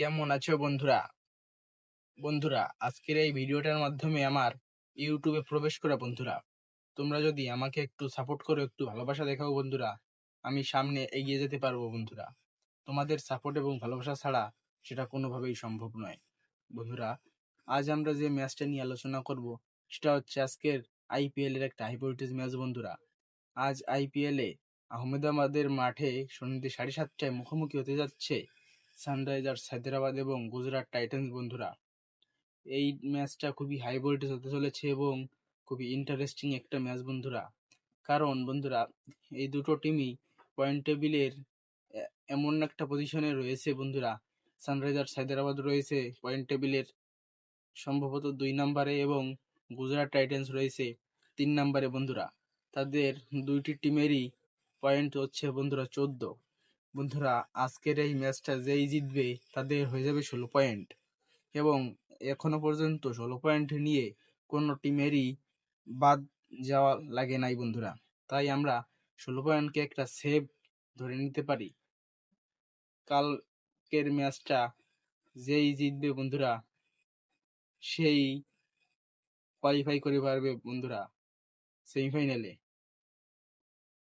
কেমন আছো বন্ধুরা? বন্ধুরা, আজকের এই ভিডিওটার মাধ্যমে আমার ইউটিউবে প্রবেশ করা বন্ধুরা, তোমরা যদি আমাকে একটু সাপোর্ট করো, একটু ভালোবাসা দেখাও বন্ধুরা, আমি সামনে এগিয়ে যেতে পারবো বন্ধুরা। তোমাদের সাপোর্ট এবং ভালোবাসা ছাড়া সেটা কোনোভাবেই সম্ভব নয় বন্ধুরা। আজ আমরা যে ম্যাচটা নিয়ে আলোচনা করব সেটা হচ্ছে আজকের আইপিএল এর একটা হাই ভোল্টেজ ম্যাচ বন্ধুরা। আজ আইপিএল এ আহমেদাবাদের মাঠে সন্ধ্যে 7:30টায় মুখোমুখি হতে যাচ্ছে সানরাইজার্স হায়দ্রাবাদ এবং গুজরাট টাইটান্স বন্ধুরা। এই ম্যাচটা খুবই হাই ভোল্টেজ হতে চলেছে এবং খুবই ইন্টারেস্টিং একটা ম্যাচ বন্ধুরা। কারণ বন্ধুরা, এই দুটো টিমই পয়েন্ট টেবিলের এমন একটা পজিশনে রয়েছে বন্ধুরা। সানরাইজার্স হায়দ্রাবাদ রয়েছে পয়েন্ট টেবিলের সম্ভবত 2 নম্বরে এবং গুজরাট টাইটান্স রয়েছে 3 নম্বরে বন্ধুরা। তাদের দুইটি টিমেরই পয়েন্ট হচ্ছে বন্ধুরা 14। বন্ধুরা, আজকের এই ম্যাচটা যেই জিতবে তাদের হয়ে যাবে 16 পয়েন্ট এবং এখনো পর্যন্ত 16 পয়েন্ট নিয়ে কোনো টিমেরই বাদ যাওয়া লাগে নাই বন্ধুরা। তাই আমরা 16 পয়েন্টকে একটা সেভ ধরে নিতে পারি। কালকের ম্যাচটা যেই জিতবে বন্ধুরা সেই কোয়ালিফাই করে পারবে বন্ধুরা সেমিফাইনালে।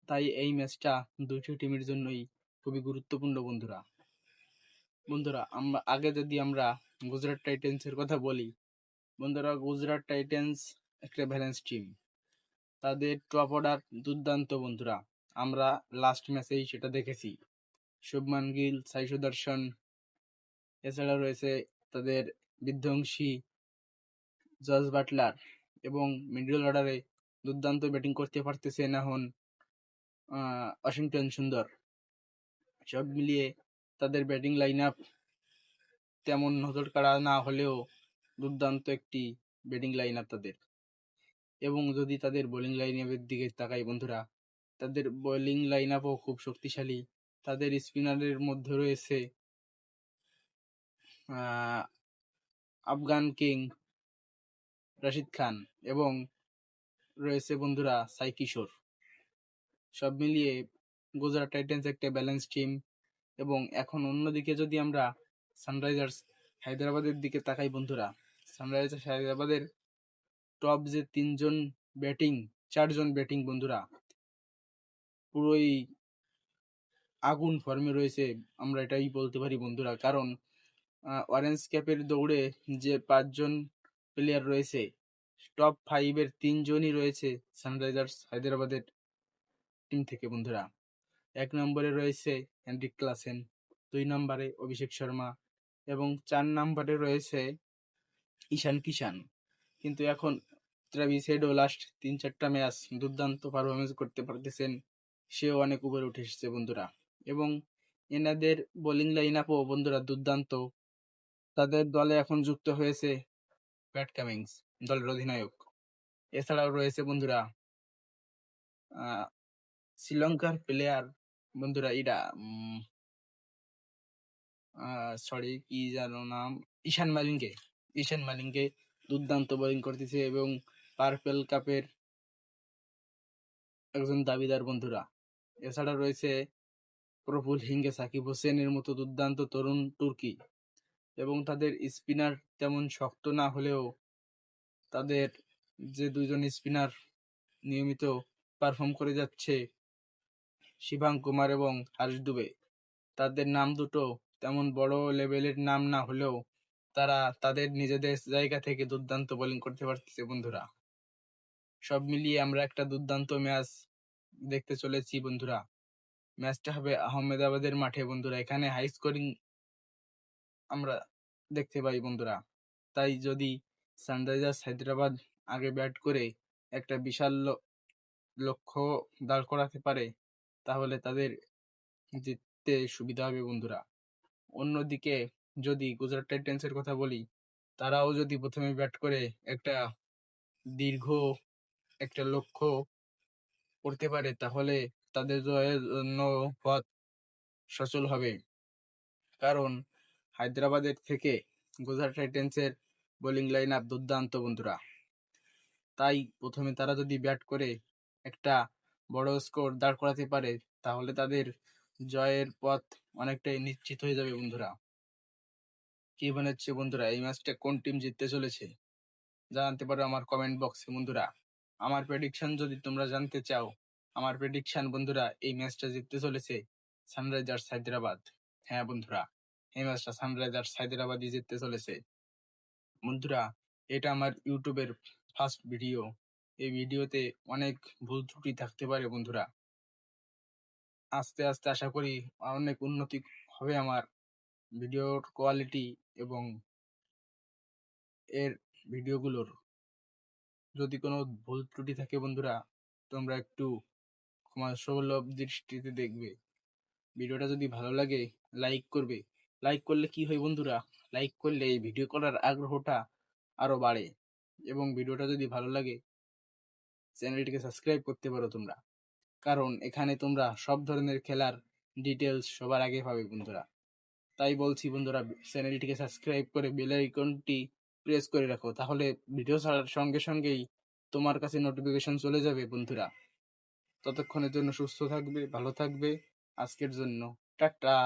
তাই এই ম্যাচটা দুইটি টিমের জন্যই খুবই গুরুত্বপূর্ণ বন্ধুরা। বন্ধুরা, আমরা গুজরাট টাইটান্সের কথা বলি বন্ধুরা। গুজরাট টাইটান্স একটা ব্যালেন্স টিম, তাদের টপ অর্ডার দুর্দান্ত বন্ধুরা। আমরা লাস্ট ম্যাচেই সেটা দেখেছি। শুভমান গিল, সাই সুদর্শন, এছাড়া রয়েছে তাদের বিধ্বংসী জস বাটলার এবং মিডল অর্ডারে দুর্দান্ত ব্যাটিং করতে পারতেছেন এখন ওয়াশিংটন সুন্দর। সব মিলিয়ে তাদের ব্যাটিং লাইন আপ তেমন নজর কাড়া না হলেও দুর্দান্ত একটি ব্যাটিং লাইন আপ তাদের। এবং যদি তাদের বোলিং লাইন আপের দিকে তাকাই বন্ধুরা, তাদের বোলিং লাইন আপও খুব শক্তিশালী। তাদের স্পিনারের মধ্যে রয়েছে আফগান কিং রাশিদ খান এবং রয়েছে বন্ধুরা সাই কিশোর। সব মিলিয়ে গুজরাট টাইটান্স একটা ব্যালেন্স টিম। এবং এখন অন্যদিকে যদি আমরা সানরাইজার্স হায়দ্রাবাদের দিকে তাকাই বন্ধুরা, সানরাইজার্স হায়দ্রাবাদের টপ যে 4জন ব্যাটিং বন্ধুরা পুরোই আগুন ফর্মে রয়েছে, আমরা এটাই বলতে পারি বন্ধুরা। কারণ অরেঞ্জ ক্যাপের দৌড়ে যে 5জন প্লেয়ার রয়েছে, টপ 5-এর 3জনই রয়েছে সানরাইজার্স হায়দ্রাবাদের টিম থেকে বন্ধুরা। 1 নম্বরে রয়েছে হেনরিক ক্লাসেন, 2 নম্বরে অভিষেক শর্মা এবং 4 নম্বরে রয়েছে ঈশান কিষান। কিন্তু এখন ট্রাভিস হেডও লাস্ট 3-4টা ম্যাচ দুর্দান্ত পারফরমেন্স করতে পারতেছেন, সেও অনেক উপরে উঠে এসেছে বন্ধুরা। এবং এনাদের বোলিং লাইন আপও বন্ধুরা দুর্দান্ত। তাদের দলে এখন যুক্ত হয়েছে প্যাট কামিন্স, দলের অধিনায়ক। এছাড়াও রয়েছে বন্ধুরা শ্রীলঙ্কার প্লেয়ার বন্ধুরা, সরি কি যেন নাম, ঈশান মালিঙ্গে দুর্দান্ত বোলিং করতেছে এবং পার্পেল কাপের একজন দাবিদার বন্ধুরা। এছাড়া রয়েছে প্রফুল হিঙ্গে, সাকিব হোসেনের মতো দুর্দান্ত তরুণ তুর্কি। এবং তাদের স্পিনার তেমন শক্ত না হলেও তাদের যে 2জন স্পিনার নিয়মিত পারফর্ম করে যাচ্ছে, শিবাং কুমার এবং হারিস দুবে, তাদের নাম দুটো তেমন বড় লেভেলের নাম না হলেও তারা তাদের নিজেদের জায়গা থেকে দুর্দান্ত বোলিং করতে পারতেছে বন্ধুরা। সব মিলিয়ে আমরা একটা দুর্দান্ত ম্যাচ দেখতে চলেছি বন্ধুরা। ম্যাচটা হবে আহমেদাবাদের মাঠে বন্ধুরা। এখানে হাই স্কোরিং আমরা দেখতে পাই বন্ধুরা। তাই যদি সানরাইজার্স হায়দ্রাবাদ আগে ব্যাট করে একটা বিশাল লক্ষ্য দাঁড় করাতে পারে, তাহলে তাদের জিততে সুবিধা হবে বন্ধুরা। অন্যদিকে যদি গুজরাট টাইটান্সের কথা বলি, তারাও যদি প্রথমে ব্যাট করে একটা দীর্ঘ একটা লক্ষ্য করতে পারে, তাহলে তাদের জয়ের জন্য পথ সচল হবে। কারণ হায়দ্রাবাদের থেকে গুজরাট টাইটান্সের বোলিং লাইন আপ দুর্দান্ত বন্ধুরা। তাই প্রথমে তারা যদি ব্যাট করে একটা বড় স্কোর দাঁড় করাতে পারে, তাহলে তাদের জয়ের পথ অনেকটাই নিশ্চিত হয়ে যাবে বন্ধুরা। কি মনে হচ্ছে বন্ধুরা এই ম্যাচটা কোন টিম জিততে চলেছে? জানাতে পারো আমার কমেন্ট বক্সে বন্ধুরা। আমার প্রেডিকশন যদি তোমরা জানতে চাও, আমার প্রেডিকশন বন্ধুরা এই ম্যাচটা জিততে চলেছে সানরাইজার্স হায়দ্রাবাদ। হ্যাঁ বন্ধুরা, এই ম্যাচটা সানরাইজার্স হায়দ্রাবাদই জিততে চলেছে। বন্ধুরা, এটা আমার ইউটিউবের ফার্স্ট ভিডিও। এই ভিডিওতে অনেক ভুল ত্রুটি থাকতে পারে বন্ধুরা। আস্তে আস্তে আশা করি অনেক উন্নতি হবে আমার ভিডিওর কোয়ালিটি এবং এর ভিডিওগুলোর। যদি কোনো ভুল ত্রুটি থাকে বন্ধুরা, তোমরা একটু ক্ষমাসুলভ দৃষ্টিতে দেখবে। ভিডিওটা যদি ভালো লাগে লাইক করবে। লাইক করলে কি হয় বন্ধুরা? লাইক করলে এই ভিডিও করার আগ্রহটা আরো বাড়ে। এবং ভিডিওটা যদি ভালো লাগে চ্যানেলটিকে সাবস্ক্রাইব করতে পারো তোমরা। কারণ এখানে তোমরা সব ধরনের খেলার ডিটেলস সবার আগে পাবে বন্ধুরা। তাই বলছি বন্ধুরা, চ্যানেলটিকে সাবস্ক্রাইব করে বেল আইকনটি প্রেস করে রাখো, তাহলে ভিডিও ছাড়ার সঙ্গে সঙ্গেই তোমার কাছে নোটিফিকেশন চলে যাবে বন্ধুরা। ততক্ষণের জন্য সুস্থ থাকবে, ভালো থাকবে। আজকের জন্য টাটা।